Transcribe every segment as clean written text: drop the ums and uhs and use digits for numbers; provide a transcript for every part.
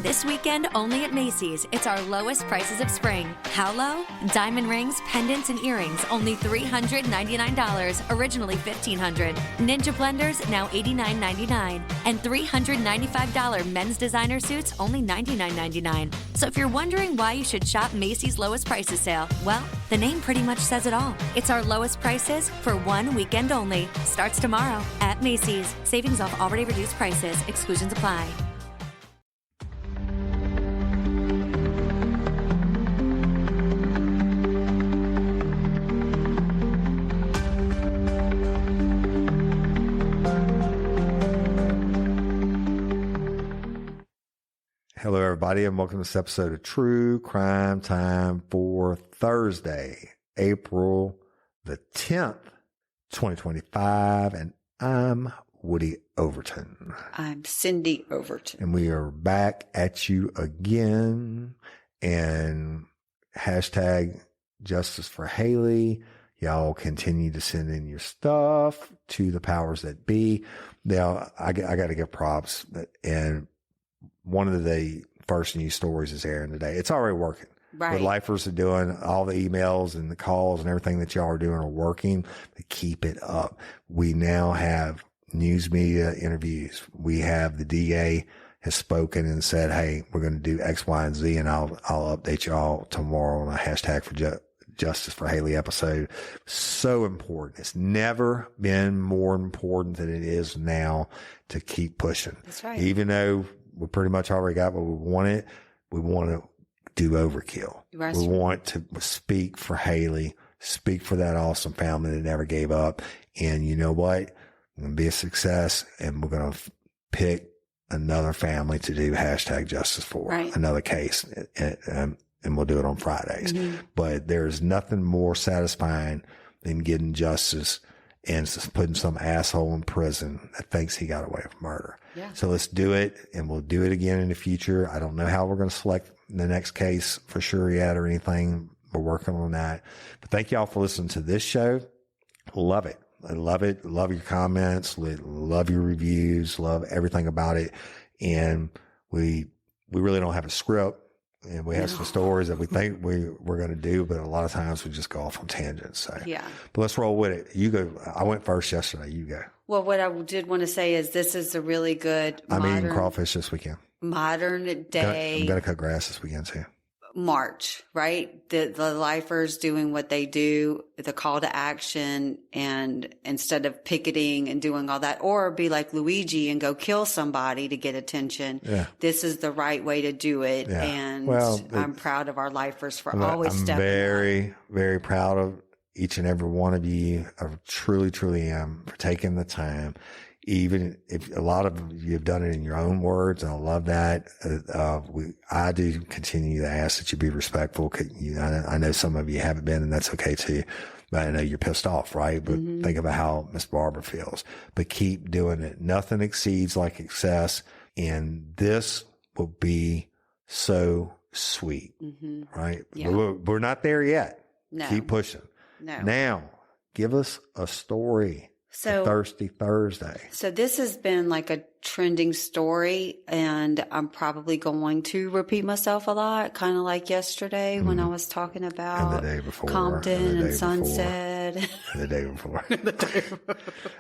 This weekend, only at Macy's, it's our lowest prices of spring. How low? Diamond rings, pendants, and earrings, only $399, originally $1,500. Ninja blenders, now $89.99. And $395 men's designer suits, only $99.99. So if you're wondering why you should shop Macy's lowest prices sale, well, the name pretty much says it all. It's our lowest prices for one weekend only. Starts tomorrow at Macy's. Savings off already reduced prices. Exclusions apply. Hello, everybody, and welcome to this episode of True Crime Time for Thursday, April the 10th, 2025, and I'm Woody Overton. I'm Cyndi Overton. And we are back at you again, and hashtag justice for Hailey. Y'all continue to send in your stuff to the powers that be. Now, I got to give props, and one of the first news stories is airing today. It's already working. Right. What lifers are doing, all the emails and the calls and everything that y'all are doing are working. To keep it up. We now have news media interviews. We have the DA has spoken and said, hey, we're going to do X, Y, and Z, and I'll update y'all tomorrow on a hashtag for Justice for Hailey episode. So important. It's never been more important than it is now to keep pushing. That's right. Even though we pretty much already got what we wanted, we want to do overkill. Right. We want to speak for Hailey, speak for that awesome family that never gave up. And you know what? It's going to be a success, and we're going to pick another family to do hashtag justice for, right. Another case. And we'll do it on Fridays. Mm-hmm. But there's nothing more satisfying than getting justice and putting some asshole in prison that thinks he got away with murder. Yeah. So let's do it, and we'll do it again in the future. I don't know how we're going to select the next case for sure yet or anything. We're working on that. But thank y'all for listening to this show. Love it. I love it. Love your comments. Love your reviews. Love everything about it. And we really don't have a script. And we have some stories that we think we're going to do, but a lot of times we just go off on tangents. So, yeah. But let's roll with it. You go. I went first yesterday. You go. Well, what I did want to say is this is a really good I'm eating crawfish this weekend. Modern day. I'm going to cut grass this weekend too. March, right? The lifers doing what they do, the call to action, and instead of picketing and doing all that, or be like Luigi and go kill somebody to get attention. Yeah. This is the right way to do it. Yeah. And I'm proud of our lifers for always stepping up. I'm very, very proud of each and every one of you. I truly, truly am, for taking the time. Even if a lot of you have done it in your own words, and I love that. I do continue to ask that you be respectful. I know some of you haven't been, and that's okay too. But I know you're pissed off, right? But think about how Miss Barbara feels. But keep doing it. Nothing exceeds like excess, and this will be so sweet, right? Yeah. We're not there yet. No. Keep pushing. No. Now, give us a story. So Thirsty Thursday. So this has been like a trending story, and I'm probably going to repeat myself a lot, kind of like yesterday when I was talking about and the day before, Compton and Sunset. And the day before.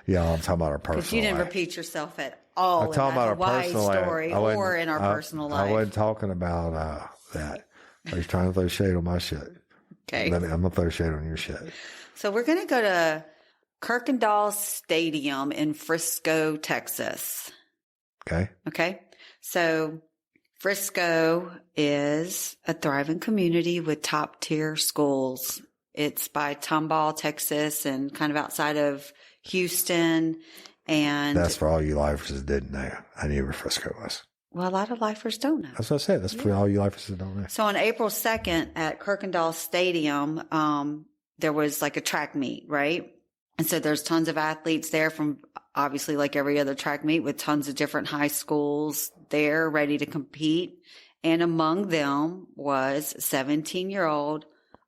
Yeah, I'm talking about our personal life. Because you didn't repeat yourself at all. I'm talking about our personal story or in our personal life. I wasn't talking about that. I was trying to throw shade on my shit. Okay. I'm going to throw shade on your shit. So we're going to go to Kuykendall Stadium in Frisco, Texas. Okay. So Frisco is a thriving community with top tier schools. It's by Tomball, Texas, and kind of outside of Houston. And that's for all you lifers that didn't know. I knew where Frisco was. Well, a lot of lifers don't know. That's what I said. That's for all you lifers that don't know. So on April 2nd at Kuykendall Stadium, there was like a track meet, right? And so there's tons of athletes there from obviously like every other track meet with tons of different high schools there ready to compete. And among them was 17-year-old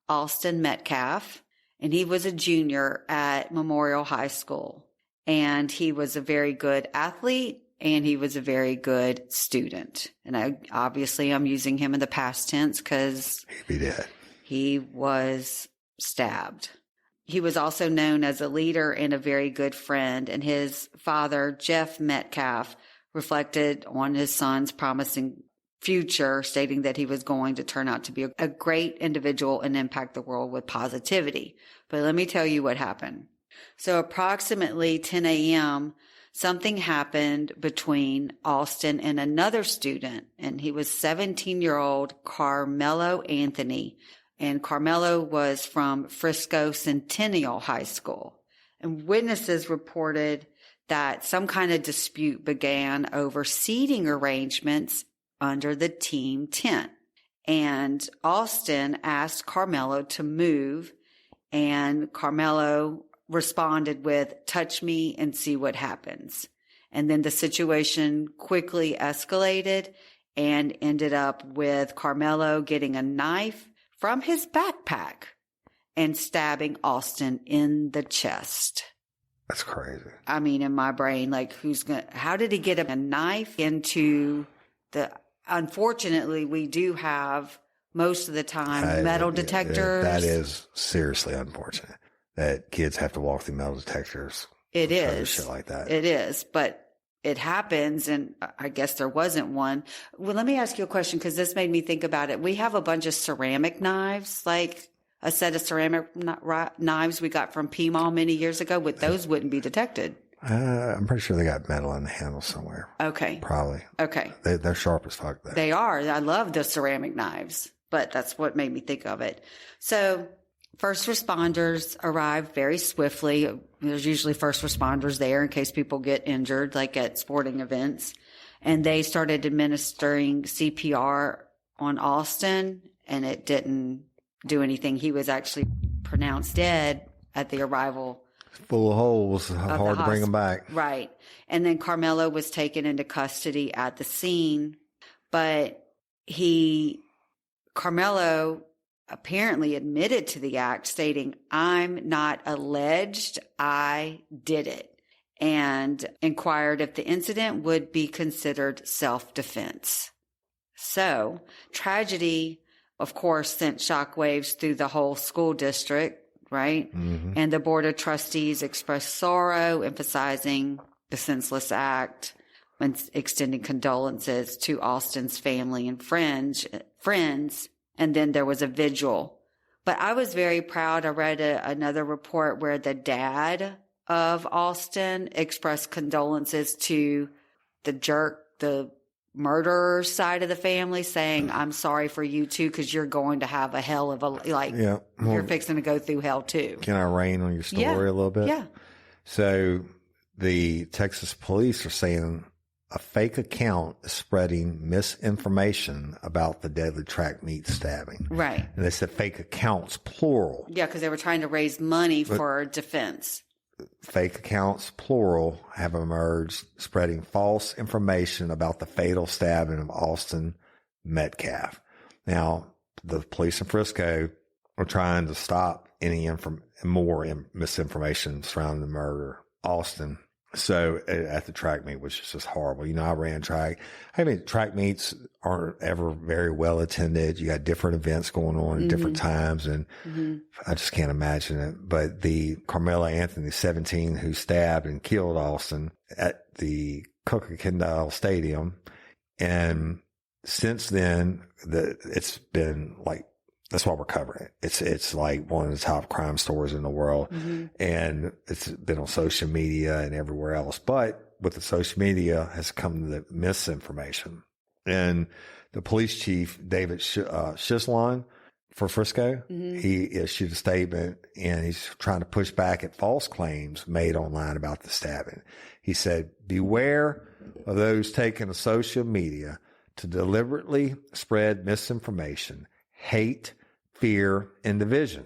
Austin Metcalf. And he was a junior at Memorial High School. And he was a very good athlete. and he was a very good student. And I'm using him in the past tense because He did. he was stabbed. He was also known as a leader and a very good friend, and his father, Jeff Metcalf, reflected on his son's promising future, stating that he was going to turn out to be a great individual and impact the world with positivity. But let me tell you what happened. So approximately 10 a.m., something happened between Austin and another student, and he was 17-year-old Carmelo Anthony. And Carmelo was from Frisco Centennial High School. And witnesses reported that some kind of dispute began over seating arrangements under the team tent. And Austin asked Carmelo to move, and Carmelo responded with, "Touch me and see what happens." And then the situation quickly escalated and ended up with Carmelo getting a knife from his backpack and stabbing Austin in the chest. That's crazy. I mean, in my brain, like, how did he get a knife into unfortunately, we do have most of the time metal detectors. That is seriously unfortunate that kids have to walk through metal detectors. It is. Shit like that. It is, but it happens, and I guess there wasn't one. Well, let me ask you a question, because this made me think about it. We have a bunch of ceramic knives, like a set of ceramic knives we got from P-Mall many years ago. But those wouldn't be detected. I'm pretty sure they got metal in the handle somewhere. Okay. Probably. Okay. They're sharp as fuck, though. They are. I love the ceramic knives, but that's what made me think of it. So first responders arrived very swiftly. There's usually first responders there in case people get injured, like at sporting events. And they started administering CPR on Austin, and it didn't do anything. He was actually pronounced dead at the arrival. Full of holes, hard to bring him back. Right. And then Carmelo was taken into custody at the scene, but Carmelo apparently admitted to the act, stating, "I'm not alleged, I did it," and inquired if the incident would be considered self-defense. So, tragedy, of course, sent shockwaves through the whole school district, right? Mm-hmm. And the Board of Trustees expressed sorrow, emphasizing the senseless act and extending condolences to Austin's family and friends. And then there was a vigil. But I was very proud. I read another report where the dad of Austin expressed condolences to the murderer side of the family, saying, "I'm sorry for you too, because you're going to have a hell of you're fixing to go through hell too." Can I rain on your story a little bit? Yeah. So the Texas police are saying a fake account is spreading misinformation about the deadly track meet stabbing. Right. And they said fake accounts, plural. Yeah, because they were trying to raise money for defense. Fake accounts, plural, have emerged, spreading false information about the fatal stabbing of Austin Metcalf. Now, the police in Frisco are trying to stop any more misinformation surrounding the murder of Austin. So at the track meet, which is just horrible. You know, I ran track. I mean, track meets aren't ever very well attended. You got different events going on at different times, and I just can't imagine it. But the Carmelo Anthony, 17, who stabbed and killed Austin at the Kuykendall Stadium, and since then, it's been like, that's why we're covering it. It's like one of the top crime stories in the world. And it's been on social media and everywhere else. But with the social media has come the misinformation. And the police chief, David Shislon for Frisco, he issued a statement, and he's trying to push back at false claims made online about the stabbing. He said, "Beware of those taking to social media to deliberately spread misinformation, hate, fear, and division."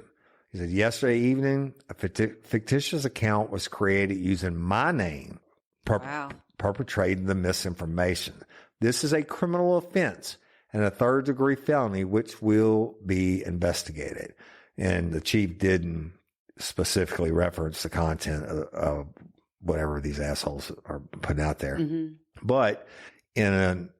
He said, "Yesterday evening, a fictitious account was created using my name, perpetrating the misinformation. This is a criminal offense and a third-degree felony, which will be investigated." And the chief didn't specifically reference the content of whatever these assholes are putting out there. But in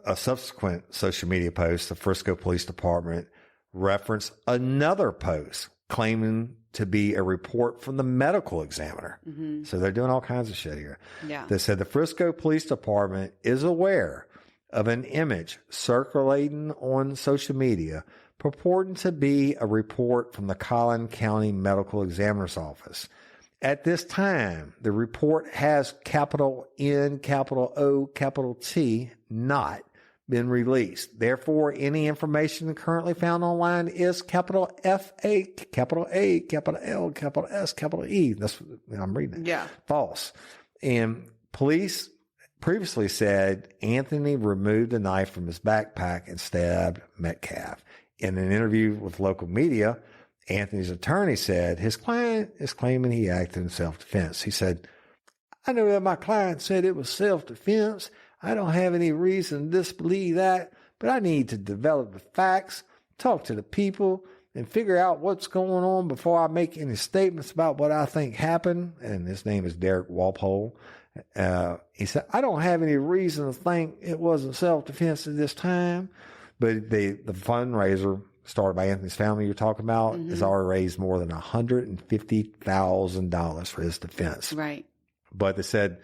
a subsequent social media post, the Frisco Police Department referenced another post claiming to be a report from the medical examiner. So they're doing all kinds of shit here. Yeah. They said the Frisco Police Department is aware of an image circulating on social media purporting to be a report from the Collin County Medical Examiner's Office. At this time, the report has capital N, capital O, capital T, not been released. Therefore, any information currently found online is capital F-A, capital A, capital L, capital S, capital E. That's what I'm reading it. Yeah. False. And police previously said Anthony removed a knife from his backpack and stabbed Metcalf. In an interview with local media, Anthony's attorney said his client is claiming he acted in self-defense. He said, I know that my client said it was self-defense. I don't have any reason to disbelieve that, but I need to develop the facts, talk to the people, and figure out what's going on before I make any statements about what I think happened. And his name is Derek Walpole. He said, I don't have any reason to think it wasn't self-defense at this time. But the fundraiser started by Anthony's family you're talking about has already raised more than $150,000 for his defense. Right. But they said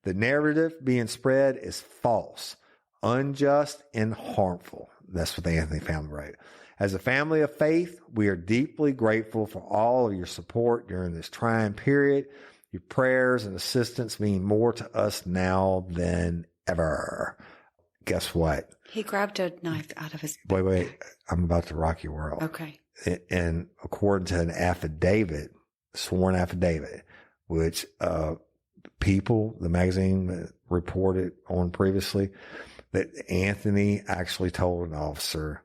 the narrative being spread is false, unjust, and harmful. That's what the Anthony family wrote. As a family of faith, we are deeply grateful for all of your support during this trying period. Your prayers and assistance mean more to us now than ever. Guess what? He grabbed a knife out of his... Wait. I'm about to rock your world. Okay. And according to an affidavit, sworn affidavit, which People, the magazine reported on previously, that Anthony actually told an officer,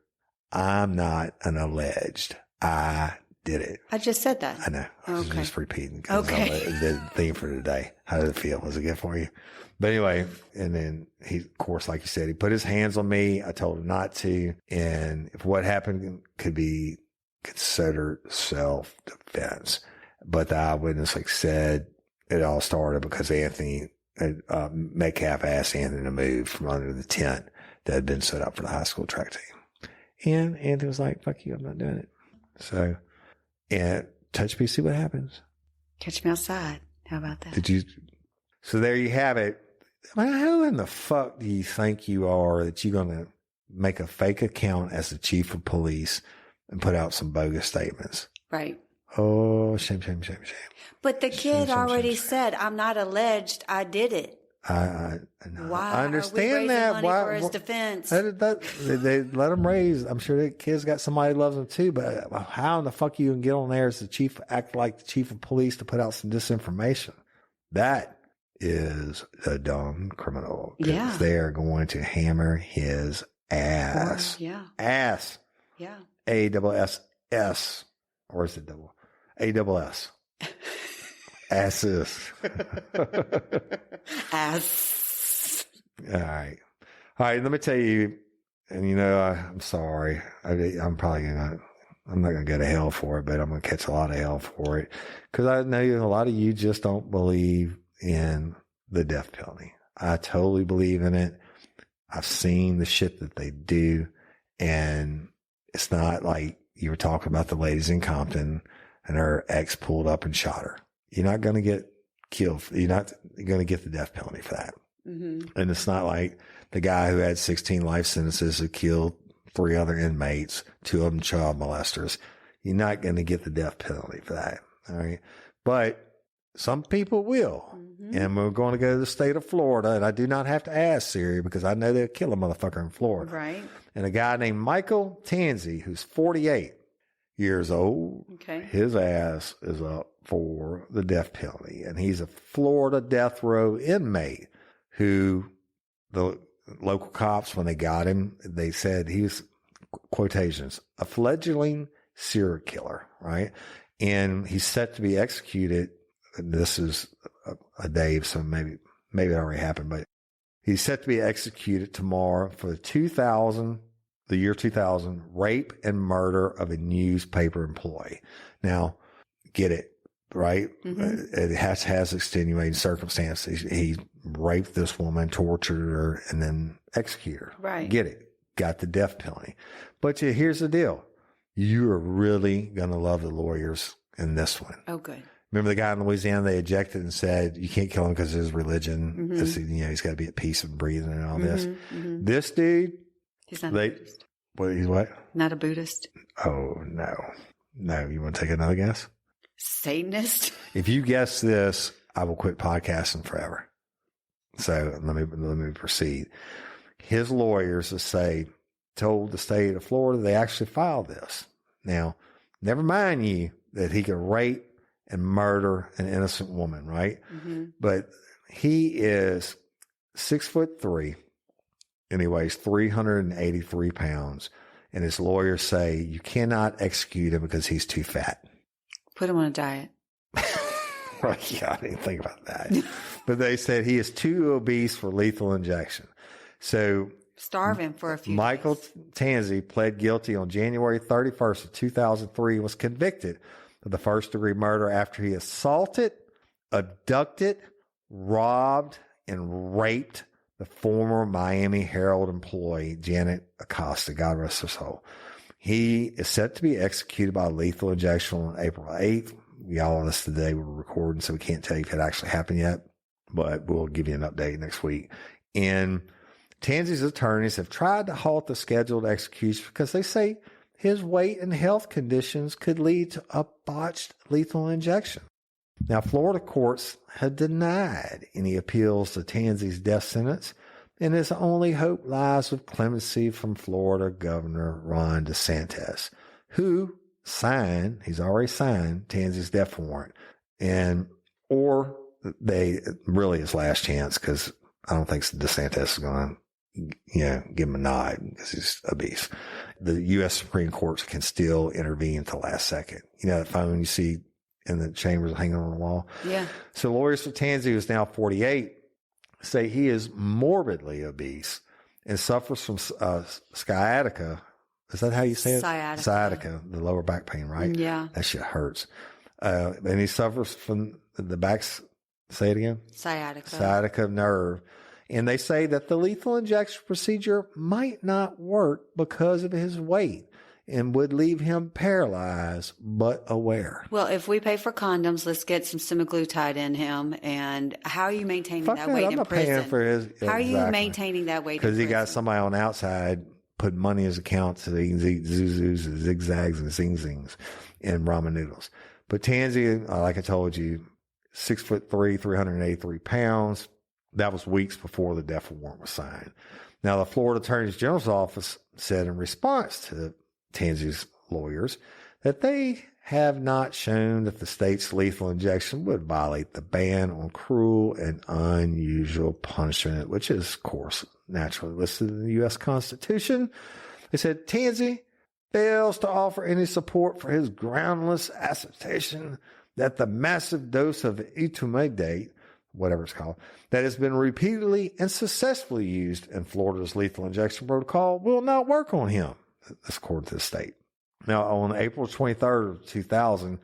I'm not an alleged. I did it. I just said that. I know. I was Okay. just repeating. Okay. The theme for today. How did it feel? Was it good for you? But anyway, and then he, of course, like you said, he put his hands on me. I told him not to. And if what happened could be considered self-defense. But the eyewitness, like said, it all started because Anthony, Metcalf asked Anthony to move from under the tent that had been set up for the high school track team. And Anthony was like, fuck you, I'm not doing it. So, and touch me, see what happens. Catch me outside. How about that? So there you have it. I mean, how in the fuck do you think you are that you're going to make a fake account as the chief of police and put out some bogus statements? Right. Oh, shame. But the kid already said, I'm not alleged. I did it. I know. Why I understand are we raising that. money for his defense? They let him raise. I'm sure that kid's got somebody who loves him too, but how in the fuck you can get on there as the chief, act like the chief of police to put out some disinformation? That is a dumb criminal. Yeah. They are going to hammer his ass. Yeah. Ass. Yeah. A-double-S-S. Or is it double? A-double-S. Asses. Ass. All right. Let me tell you, and I'm sorry. I'm not going to go to hell for it, but I'm going to catch a lot of hell for it. Cause I know a lot of you just don't believe in the death penalty. I totally believe in it. I've seen the shit that they do. And it's not like you were talking about the ladies in Compton and her ex pulled up and shot her. You're not going to get killed. You're not going to get the death penalty for that. Mm-hmm. And it's not like the guy who had 16 life sentences who killed 3 other inmates, 2 of them child molesters. You're not going to get the death penalty for that. All right. But some people will. Mm-hmm. And we're going to go to the state of Florida. And I do not have to ask Siri because I know they'll kill a motherfucker in Florida. Right. And a guy named Michael Tanzi, who's 48 years old. Okay. His ass is up for the death penalty. And he's a Florida death row inmate who the local cops, when they got him, they said he was, quotations, a fledgling serial killer, right? And he's set to be executed. And this is a day, so maybe it already happened, but he's set to be executed tomorrow for the year 2000, rape and murder of a newspaper employee. Now, get it, right? Mm-hmm. It has extenuating circumstances. He raped this woman, tortured her, and then executed her. Right. Get it. Got the death penalty. But here's the deal. You are really going to love the lawyers in this one. Oh, good. Remember the guy in Louisiana, they ejected and said, you can't kill him because of his religion. Mm-hmm. He's got to be at peace and breathing and all this. Mm-hmm. This dude. He's not a Buddhist. He's what? Not a Buddhist. Oh, no. No. You want to take another guess? Satanist. If you guess this, I will quit podcasting forever. So let me proceed. His lawyers told the state of Florida they actually filed this. Now, never mind you that he could rape and murder an innocent woman, right? Mm-hmm. But he is 6'3" and he weighs 383 pounds. And his lawyers say you cannot execute him because he's too fat. Put him on a diet. Right, yeah, I didn't think about that. But they said he is too obese for lethal injection. So starve him for a few Michael days. Tanzi pled guilty on January 31st of 2003 and was convicted of the first-degree murder after he assaulted, abducted, robbed, and raped the former Miami Herald employee, Janet Acosta, God rest her soul. He is set to be executed by lethal injection on April 8th. Y'all on this today, we're recording, so we can't tell you if it actually happened yet, but we'll give you an update next week. And Tanzi's attorneys have tried to halt the scheduled execution because they say his weight and health conditions could lead to a botched lethal injection. Now, Florida courts have denied any appeals to Tanzi's death sentence, and his only hope lies with clemency from Florida Governor Ron DeSantis, who he's already signed Tanzi's death warrant, or really his last chance, because I don't think DeSantis is going to, give him a nod because he's obese. The U.S. Supreme Court can still intervene at the last second. You know that phone you see in the chambers hanging on the wall? Yeah. So lawyers for Tansey, who's now 48, say he is morbidly obese and suffers from sciatica. Is that how you say it? Sciatica, the lower back pain, right? Yeah. That shit hurts. And he suffers from the back, say it again? Sciatica nerve. And they say that the lethal injection procedure might not work because of his weight and would leave him paralyzed but aware. Well, if we pay for condoms, let's get some semaglutide in him. And how are you maintaining that weight in prison? Paying for his, how are you maintaining that weight in prison? Because he got somebody on the outside putting money in his account so he can eat zuzus and zigzags and zing-zings and ramen noodles. But Tansey, like I told you, 6'3", 383 pounds. That was weeks before the death warrant was signed. Now, the Florida Attorney General's office said in response to Tansey's lawyers that they have not shown that the state's lethal injection would violate the ban on cruel and unusual punishment, which is, of course, naturally listed in the U.S. Constitution. They said Tansey fails to offer any support for his groundless assertion that the massive dose of etomidate, whatever it's called, that has been repeatedly and successfully used in Florida's lethal injection protocol will not work on him. That's according to the state. Now, on April 23rd of 2000,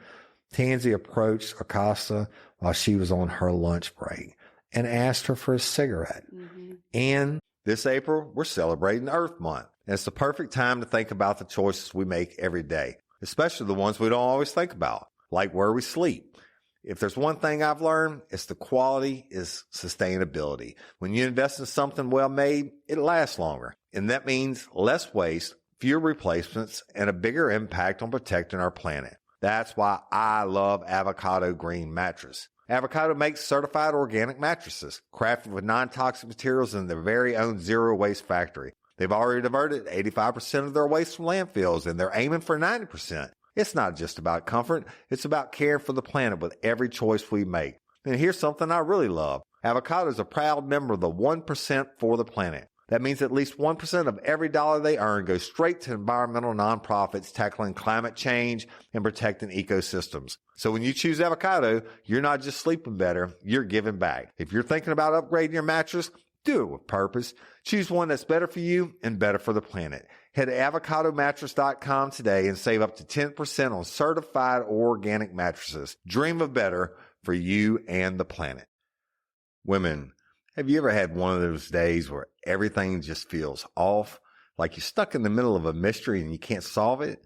Tansey approached Acosta while she was on her lunch break and asked her for a cigarette. Mm-hmm. And this April, we're celebrating Earth Month. And it's the perfect time to think about the choices we make every day, especially the ones we don't always think about, like where we sleep. If there's one thing I've learned, it's the quality is sustainability. When you invest in something well made, it lasts longer. And that means less waste, fewer replacements, and a bigger impact on protecting our planet. That's why I love Avocado Green Mattress. Avocado makes certified organic mattresses, crafted with non-toxic materials in their very own zero-waste factory. They've already diverted 85% of their waste from landfills, and they're aiming for 90%. It's not just about comfort. It's about caring for the planet with every choice we make. And here's something I really love. Avocado is a proud member of the 1% for the planet. That means at least 1% of every dollar they earn goes straight to environmental nonprofits tackling climate change and protecting ecosystems. So when you choose Avocado, you're not just sleeping better, you're giving back. If you're thinking about upgrading your mattress, do it with purpose. Choose one that's better for you and better for the planet. Head to avocadomattress.com today and save up to 10% on certified organic mattresses. Dream of better for you and the planet. Women, Have you ever had one of those days where everything just feels off? Like you're stuck in the middle of a mystery and you can't solve it?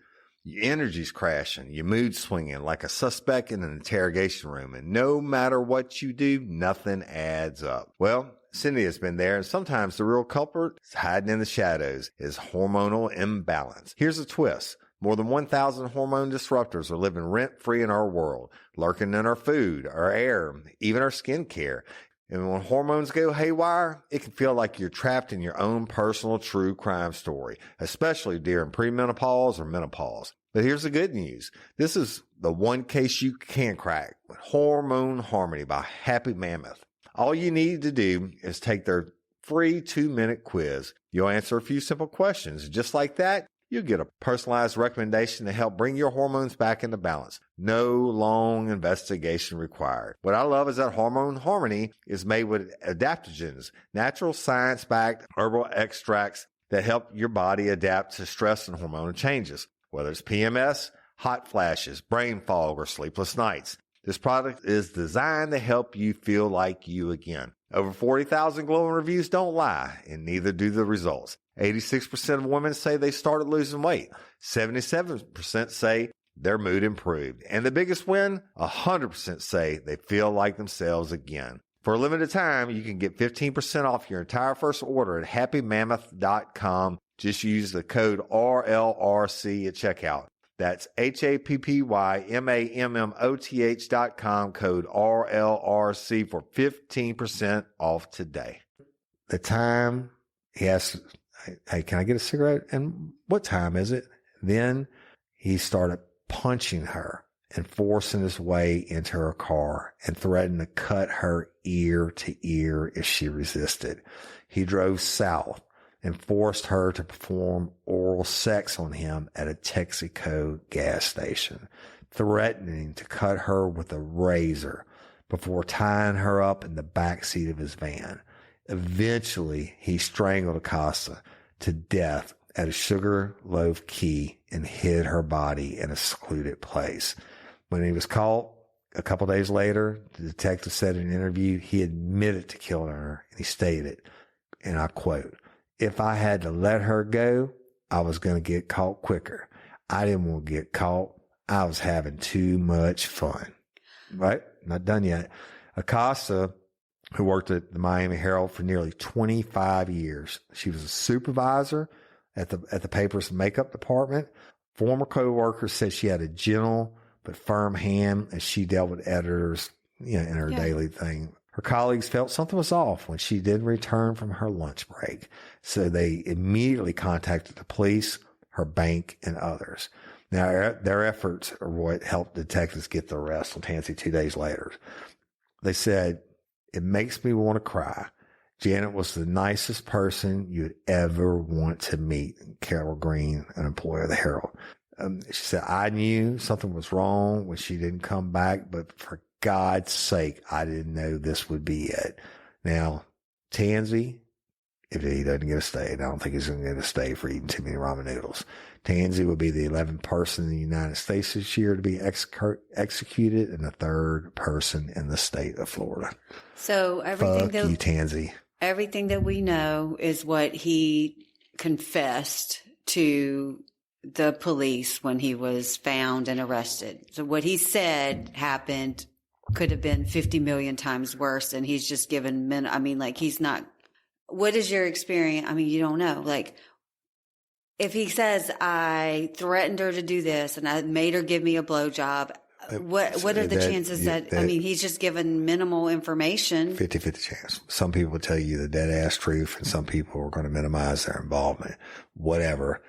Your energy's crashing, your mood's swinging like a suspect in an interrogation room. And no matter what you do, nothing adds up. Well, Cyndi has been there, and sometimes the real culprit is hiding in the shadows, is hormonal imbalance. Here's a twist. More than 1,000 hormone disruptors are living rent-free in our world, lurking in our food, our air, even our skincare. And when hormones go haywire, it can feel like you're trapped in your own personal true crime story, especially during premenopause or menopause. But here's the good news. This is the one case you can crack with Hormone Harmony by Happy Mammoth. All you need to do is take their free 2-minute quiz. You'll answer a few simple questions. Just like that, you'll get a personalized recommendation to help bring your hormones back into balance. No long investigation required. What I love is that Hormone Harmony is made with adaptogens, natural science-backed herbal extracts that help your body adapt to stress and hormonal changes. Whether it's PMS, hot flashes, brain fog, or sleepless nights, this product is designed to help you feel like you again. Over 40,000 glowing reviews don't lie, and neither do the results. 86% of women say they started losing weight. 77% say their mood improved. And the biggest win, 100% say they feel like themselves again. For a limited time, you can get 15% off your entire first order at happymammoth.com. Just use the code RLRC at checkout. That's HAPPYMAMMOTH.com, code RLRC for 15% off today. The time he asked, hey, can I get a cigarette? And what time is it? Then he started punching her and forcing his way into her car and threatened to cut her ear to ear if she resisted. He drove south and forced her to perform oral sex on him at a Texaco gas station, threatening to cut her with a razor before tying her up in the back seat of his van. Eventually, he strangled Acosta to death at a Sugarloaf Key and hid her body in a secluded place. When he was caught a couple days later, the detective said in an interview he admitted to killing her, and he stated, and I quote, "If I had to let her go, I was going to get caught quicker. I didn't want to get caught. I was having too much fun." Right? Not done yet. Acosta, who worked at the Miami Herald for nearly 25 years. She was a supervisor at the paper's makeup department. Former coworkers said she had a gentle but firm hand as she dealt with editors, in her daily thing. Her colleagues felt something was off when she didn't return from her lunch break. So they immediately contacted the police, her bank, and others. Now, their efforts are what helped detectives get the arrest on Tansey 2 days later. They said, "It makes me want to cry. Janet was the nicest person you'd ever want to meet." Carol Green, an employee of the Herald. She said, "I knew something was wrong when she didn't come back, but for God's sake, I didn't know this would be it." Now, Tansey, if he doesn't get a stay, and I don't think he's going to get a stay for eating too many ramen noodles, Tansey will be the 11th person in the United States this year to be executed and the 3rd person in the state of Florida. So Tansey. Everything that we know is what he confessed to the police when he was found and arrested. So what he said happened could have been 50 million times worse, and he's just given he's not. What is your experience? You don't know. If he says, "I threatened her to do this and I made her give me a blowjob," what are the chances that he's just given minimal information? 50-50 chance. Some people will tell you the dead ass truth, and some people are going to minimize their involvement. Whatever.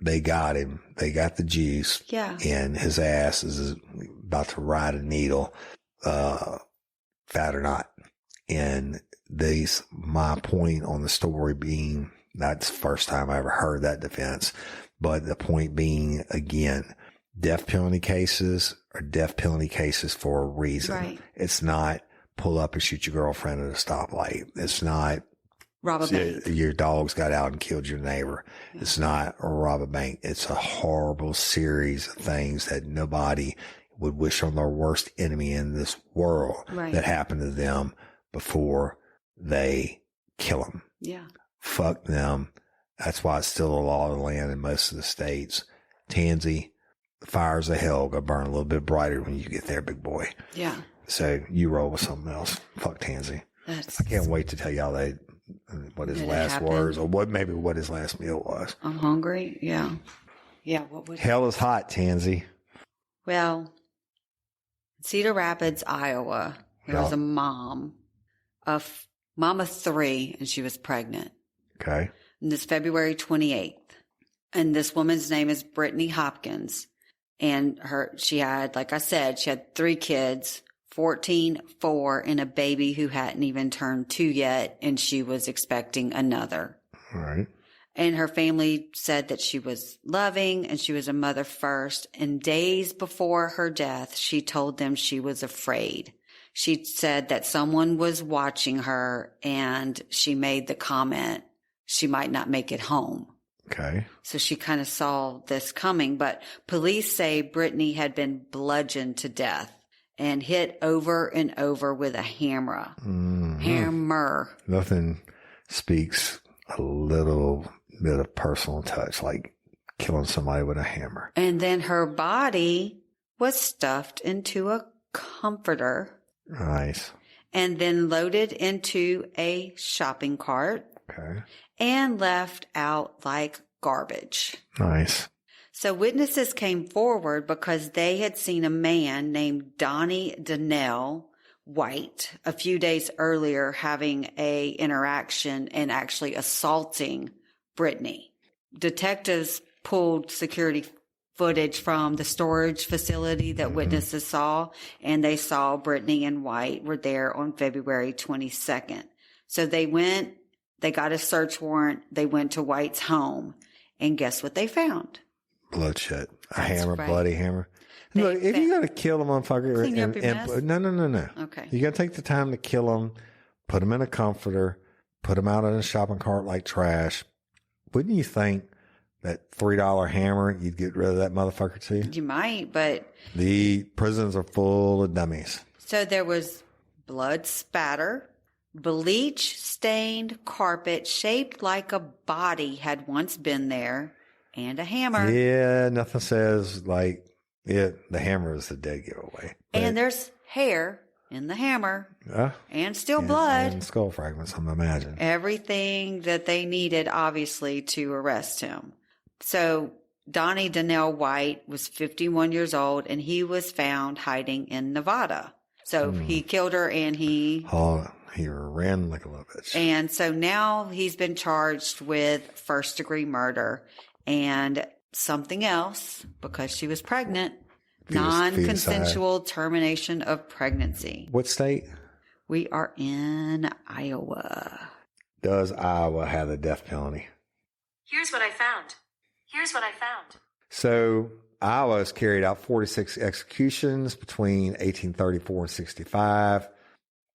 They got him. They got the juice. Yeah. And his ass is about to ride a needle, fat or not. And my point on the story being, that's the first time I ever heard that defense, but the point being, again, death penalty cases are death penalty cases for a reason. Right. It's not pull up and shoot your girlfriend at a stoplight. It's not rob a bank. Your dogs got out and killed your neighbor. Yeah. It's not rob a bank. It's a horrible series of things that nobody would wish on their worst enemy in this world that happened to them before they kill them. Yeah. Fuck them. That's why it's still a law of the land in most of the states. Tansey, fires of hell go burn a little bit brighter when you get there, big boy. Yeah. So you roll with something else. Fuck Tansey. I can't wait to tell y'all what his last words or what his last meal was. I'm hungry. Yeah. Yeah. What was Hell is hot, Tansey. Well, Cedar Rapids, Iowa, there was a mom of three, and she was pregnant. Okay. And this February 28th. And this woman's name is Brittany Hopkins. And she had, like I said, she had 3 kids, 14, 4, and a baby who hadn't even turned 2 yet. And she was expecting another. All right. And her family said that she was loving and she was a mother first. And days before her death, she told them she was afraid. She said that someone was watching her and she made the comment she might not make it home. Okay. So she kind of saw this coming, but police say Brittany had been bludgeoned to death and hit over and over with a hammer. Mm-hmm. Hammer. Nothing speaks a little bit of personal touch like killing somebody with a hammer. And then her body was stuffed into a comforter. Nice. And then loaded into a shopping cart. Okay. And left out like garbage. Nice. So witnesses came forward because they had seen a man named Donnie Dennell White a few days earlier having a interaction and actually assaulting Brittany. Detectives pulled security footage from the storage facility that witnesses saw, and they saw Brittany and White were there on February 22nd. So they got a search warrant. They went to White's home, and guess what they found? Bloodshed. A That's hammer, right. bloody hammer. Look, if you got to kill a motherfucker, Clean up your mess? No. Okay. You got to take the time to kill them, put them in a comforter, put them out in a shopping cart like trash. Wouldn't you think that $3 hammer, you'd get rid of that motherfucker too? You might, but The prisons are full of dummies. so there was blood spatter, bleach stained carpet shaped like a body had once been there, and a hammer. Yeah, nothing says like it. The hammer is the dead giveaway. And there's hair in the hammer Uh, and still and- blood. and skull fragments, I'm imagining. Everything that they needed, obviously, to arrest him. So Donnie Dennell White was 51 years old, and he was found hiding in Nevada. So he killed her, and he ran like a little bitch. And so now he's been charged with first-degree murder and something else because she was pregnant. Non-consensual termination of pregnancy. What state? We are in Iowa. Does Iowa have the death penalty? Here's what I found. So Iowa has carried out 46 executions between 1834 and 65.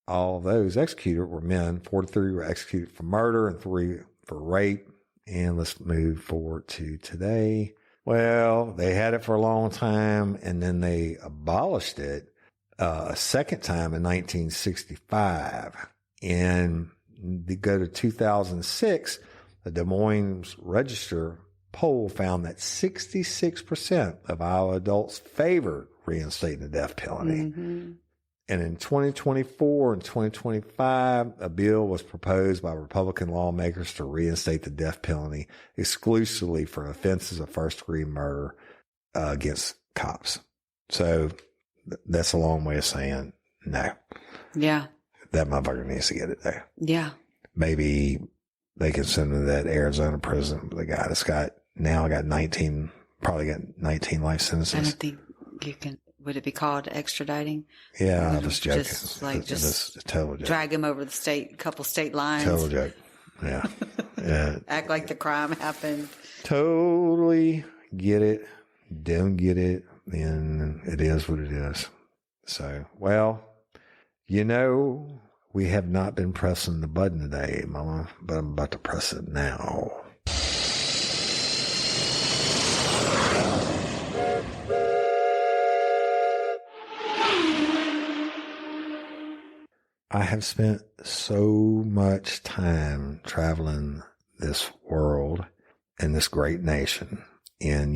All of those executed were men. 43 were executed for murder and 3 for rape. And let's move forward to today. Well, they had it for a long time, and then they abolished it a second time in 1965. And to go to 2006, the Des Moines Register poll found that 66% of Iowa adults favored reinstating the death penalty. Mm-hmm. And in 2024 and 2025, a bill was proposed by Republican lawmakers to reinstate the death penalty exclusively for offenses of first-degree murder against cops. So that's a long way of saying no. Yeah. That motherfucker needs to get it there. Yeah. Maybe they can send him to that Arizona prison. The guy that's got 19 life sentences. I don't think you can. Would it be called extraditing? Yeah, I was joking. Just a total joke. drag him over the couple state lines. Total joke. Yeah. Yeah. Act like the crime happened. Totally get it. Don't get it. And it is what it is. So, well, we have not been pressing the button today, Mama, but I'm about to press it now. I have spent so much time traveling this world and this great nation. And,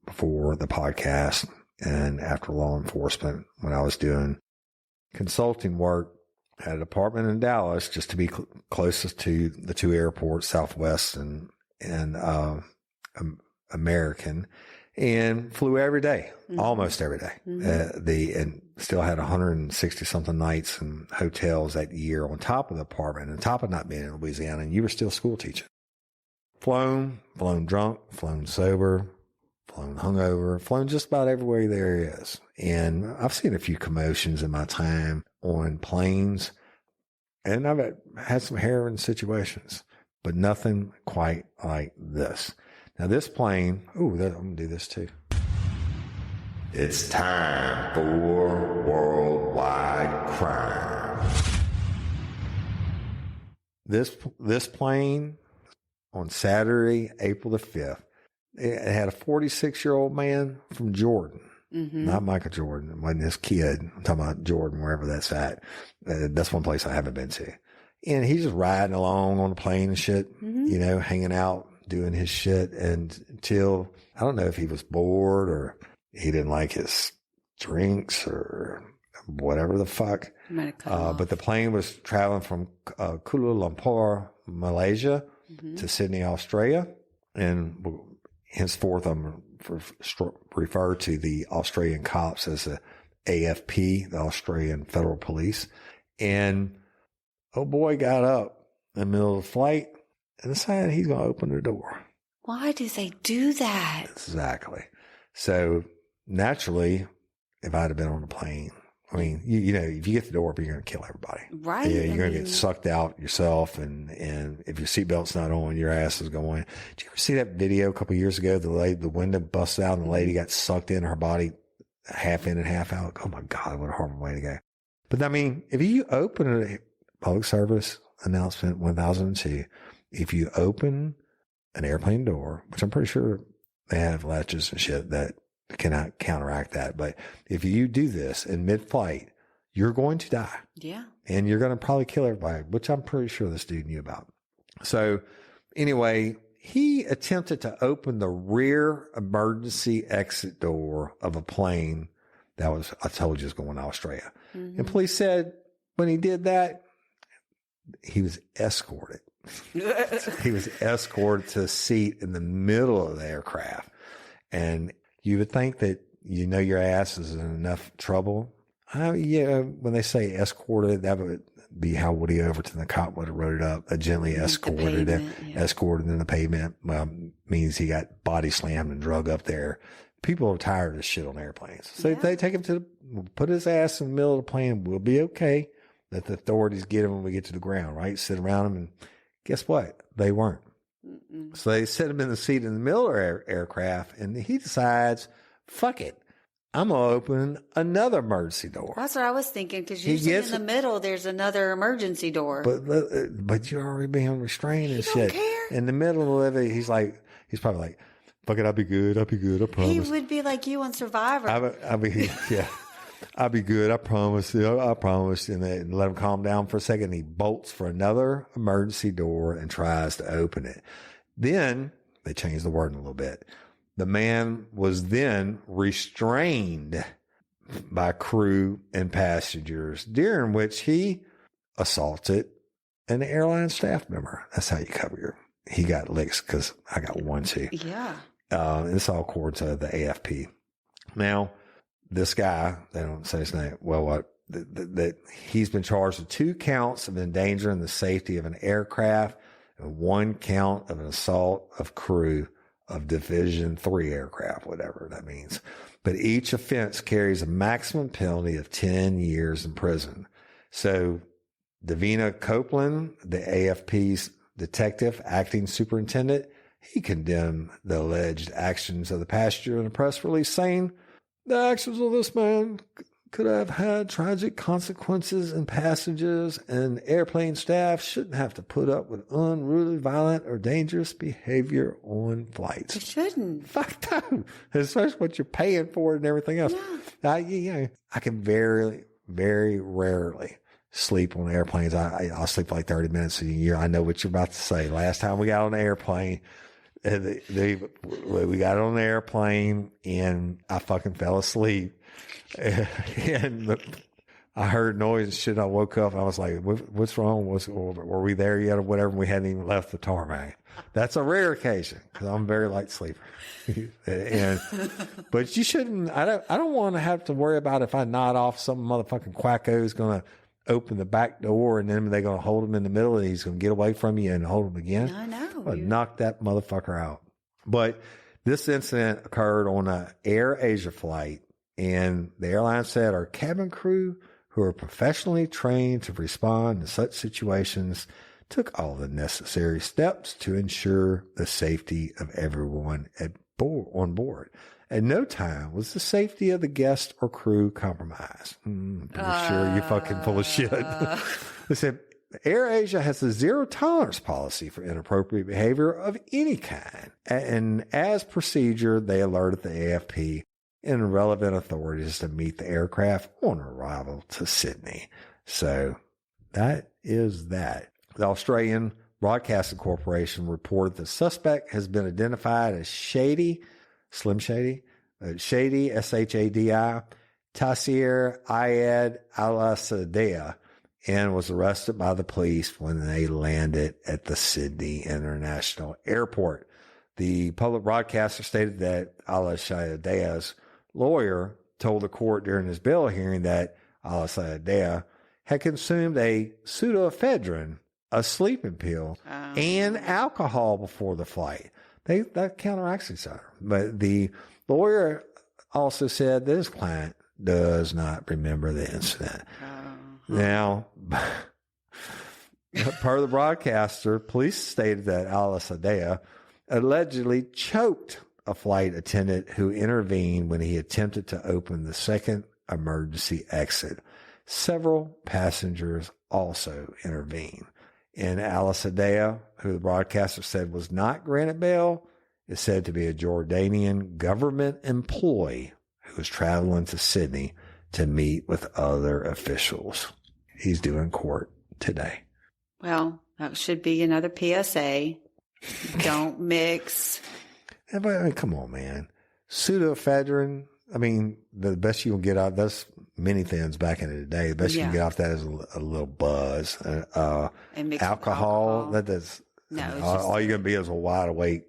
before the podcast and after law enforcement, when I was doing consulting work at an apartment in Dallas, just to be closest to the two airports, Southwest and American, and flew every day, almost every day. And still had 160 something nights in hotels that year on top of the apartment, on top of not being in Louisiana, and you were still school teaching. Flown drunk, flown sober, flown hungover, flown just about everywhere there is. And I've seen a few commotions in my time on planes, and I've had some harrowing situations, but nothing quite like this. Now this plane, I'm going to do this too. It's time for worldwide crime. This plane on Saturday, April the 5th, it had a 46-year-old man from Jordan. Not Michael Jordan. It wasn't his kid. I'm talking about Jordan, wherever that's at. That's one place I haven't been to. And he's just riding along on the plane and shit, hanging out, doing his shit. And until, I don't know if he was bored or he didn't like his drinks or whatever the fuck. But the plane was traveling from Kuala Lumpur, Malaysia to Sydney, Australia. And henceforth, I'm refer to the Australian cops as the AFP, the Australian Federal Police. And boy got up in the middle of the flight and decided he's going to open the door. Why do they do that? Exactly. So naturally, if I'd have been on the plane, I mean, if you get the door open, you're going to kill everybody. Right. Yeah, you're going to get sucked out yourself. And if your seatbelt's not on, your ass is going. Did you ever see that video a couple of years ago? The window busted out and the lady got sucked in, her body half in and half out. Oh my God, what a horrible way to go. But I mean, if you open a public service announcement 1002, if you open an airplane door, which I'm pretty sure they have latches and shit that cannot counteract that. But if you do this in mid-flight, you're going to die. Yeah. And you're going to probably kill everybody, which I'm pretty sure this dude knew about. So anyway, he attempted to open the rear emergency exit door of a plane that was, I told you, was going to Australia. And police said when he did that, he was escorted. He was escorted to a seat in the middle of the aircraft. And you would think that your ass is in enough trouble. When they say escorted, that would be how Woody Overton, the cop, would have wrote it up. Gently escorted escorted in the pavement. Means he got body slammed and drug up there. People are tired of this shit on airplanes. So if they take him put his ass in the middle of the plane, we'll be okay. Let the authorities get him when we get to the ground, right? Sit around him, and guess what? They weren't. So they set him in the seat in the middle of the aircraft, and he decides, fuck it. I'm going to open another emergency door. That's what I was thinking, because usually in the middle, there's another emergency door. But you're already being restrained and shit. Don't care. In the middle of it, he's probably like, fuck it, I'll be good, I promise. He would be like you on Survivor. I'll be good, I promise. I promise. And then let him calm down for a second. He bolts for another emergency door and tries to open it. Then they changed the wording a little bit. The man was then restrained by crew and passengers, during which he assaulted an airline staff member. That's how you cover he got licks, because I got one too. Yeah. It's all according to the AFP. Now, this guy, they don't say his name. Well, that he's been charged with 2 counts of endangering the safety of an aircraft and 1 count of an assault of crew of Division 3 aircraft, whatever that means. But each offense carries a maximum penalty of 10 years in prison. So Davina Copeland, the AFP's detective acting superintendent, he condemned the alleged actions of the passenger in a press release, saying the actions of this man could have had tragic consequences, and passengers and airplane staff shouldn't have to put up with unruly, violent, or dangerous behavior on flights. It shouldn't. Fuck no. Especially what you're paying for and everything else. Yeah. I can very, very rarely sleep on airplanes. I'll sleep like 30 minutes a year. I know what you're about to say. Last time we got on the airplane, we got on the airplane and I fucking fell asleep. And I heard noise and shit. I woke up. I was like, what's wrong? Were we there yet or whatever? We hadn't even left the tarmac. That's a rare occasion because I'm a very light sleeper. But you shouldn't, I don't want to have to worry about if I nod off, some motherfucking quacko is going to open the back door and then they're going to hold him in the middle and he's going to get away from you and hold him again. I know. Well, knock that motherfucker out. But this incident occurred on a Air Asia flight, and the airline said our cabin crew, who are professionally trained to respond to such situations, took all the necessary steps to ensure the safety of everyone on board. At no time was the safety of the guest or crew compromised. Sure, you're fucking full of shit. They said, Air Asia has a zero tolerance policy for inappropriate behavior of any kind. And as procedure, they alerted the AFP and relevant authorities to meet the aircraft on arrival to Sydney. So that is that. The Australian Broadcasting Corporation reported the suspect has been identified as Slim Shady, S-H-A-D-I, Tansey Ayed Al-Sadea, and was arrested by the police when they landed at the Sydney International Airport. The public broadcaster stated that Al-Sadea's lawyer told the court during his bail hearing that Al-Sadea had consumed a pseudoephedrine, a sleeping pill, and alcohol before the flight. That counteracts each other. But the lawyer also said that his client does not remember the incident. Now, per the broadcaster, police stated that Al-Sadea allegedly choked a flight attendant who intervened when he attempted to open the second emergency exit. Several passengers also intervened. And Al-Sadea, who the broadcaster said was not granted bail, is said to be a Jordanian government employee who was traveling to Sydney to meet with other officials. He's due in court today. Well, that should be another PSA. Don't mix. I mean, come on, man. Pseudoephedrine. I mean, the best you can get out, that's mini thins back in the day. The best you can get off that is a little buzz. Alcohol. That does. No, all you're going to be is a wide awake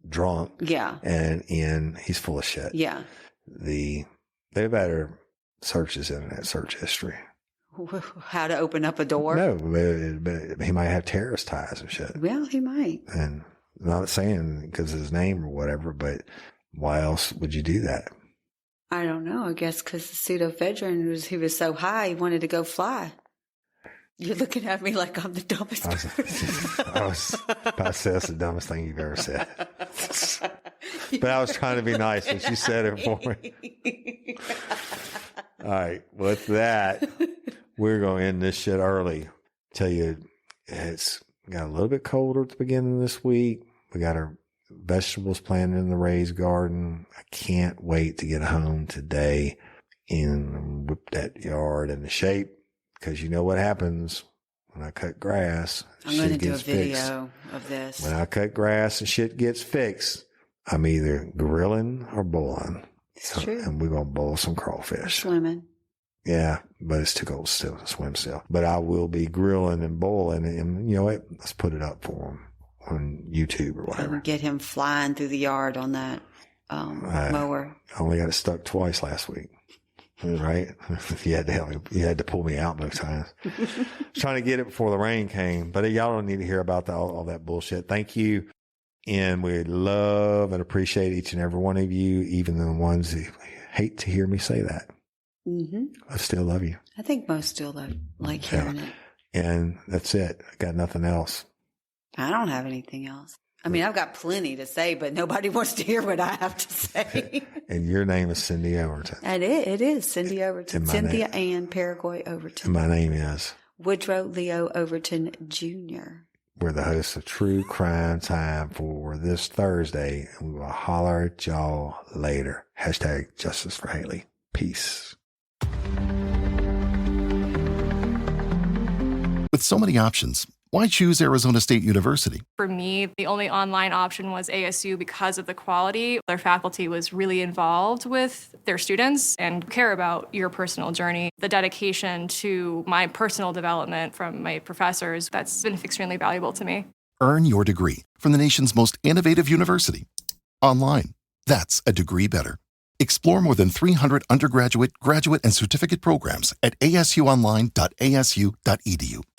drunk. Yeah. And he's full of shit. Yeah. They better search his internet search history. How to open up a door? No, but he might have terrorist ties and shit. Well, he might. And I'm not saying because of his name or whatever, but why else would you do that? I don't know. I guess because the pseudoephedrine he was so high, he wanted to go fly. You're looking at me like I'm the dumbest person. I was about to say that's the dumbest thing you've ever said. But I was trying to be nice and she said it for me. All right. With that, we're going to end this shit early. Tell you, it's got a little bit colder at the beginning of this week. We got our vegetables planted in the raised garden. I can't wait to get home today and whip that yard into shape, because you know what happens when I cut grass. I'm going to do a video of this. When I cut grass and shit gets fixed, I'm either grilling or boiling. It's true. And we're going to boil some crawfish. Swimming. Yeah, but it's too cold still to swim still. But I will be grilling and boiling, and you know what? Let's put it up for him on YouTube or whatever. And get him flying through the yard on that mower. I only got it stuck twice last week. Right? You had to help me. You had to pull me out both times. Trying to get it before the rain came. But y'all don't need to hear about all that bullshit. Thank you. And we love and appreciate each and every one of you, even the ones who hate to hear me say that. Mm-hmm. I still love you. I think most still like hearing it. And that's it. I got nothing else. I don't have anything else. I mean, I've got plenty to say, but nobody wants to hear what I have to say. And your name is Cyndi Overton. And it is Cyndi Overton. Cynthia Ann Paraguay Overton. And my name is Woodrow Leo Overton Jr. We're the hosts of True Crime Time for this Thursday, and we will holler at y'all later. # Justice for Hailey. Peace. With so many options, why choose Arizona State University? For me, the only online option was ASU because of the quality. Their faculty was really involved with their students and care about your personal journey. The dedication to my personal development from my professors, that's been extremely valuable to me. Earn your degree from the nation's most innovative university. Online. That's a degree better. Explore more than 300 undergraduate, graduate, and certificate programs at asuonline.asu.edu.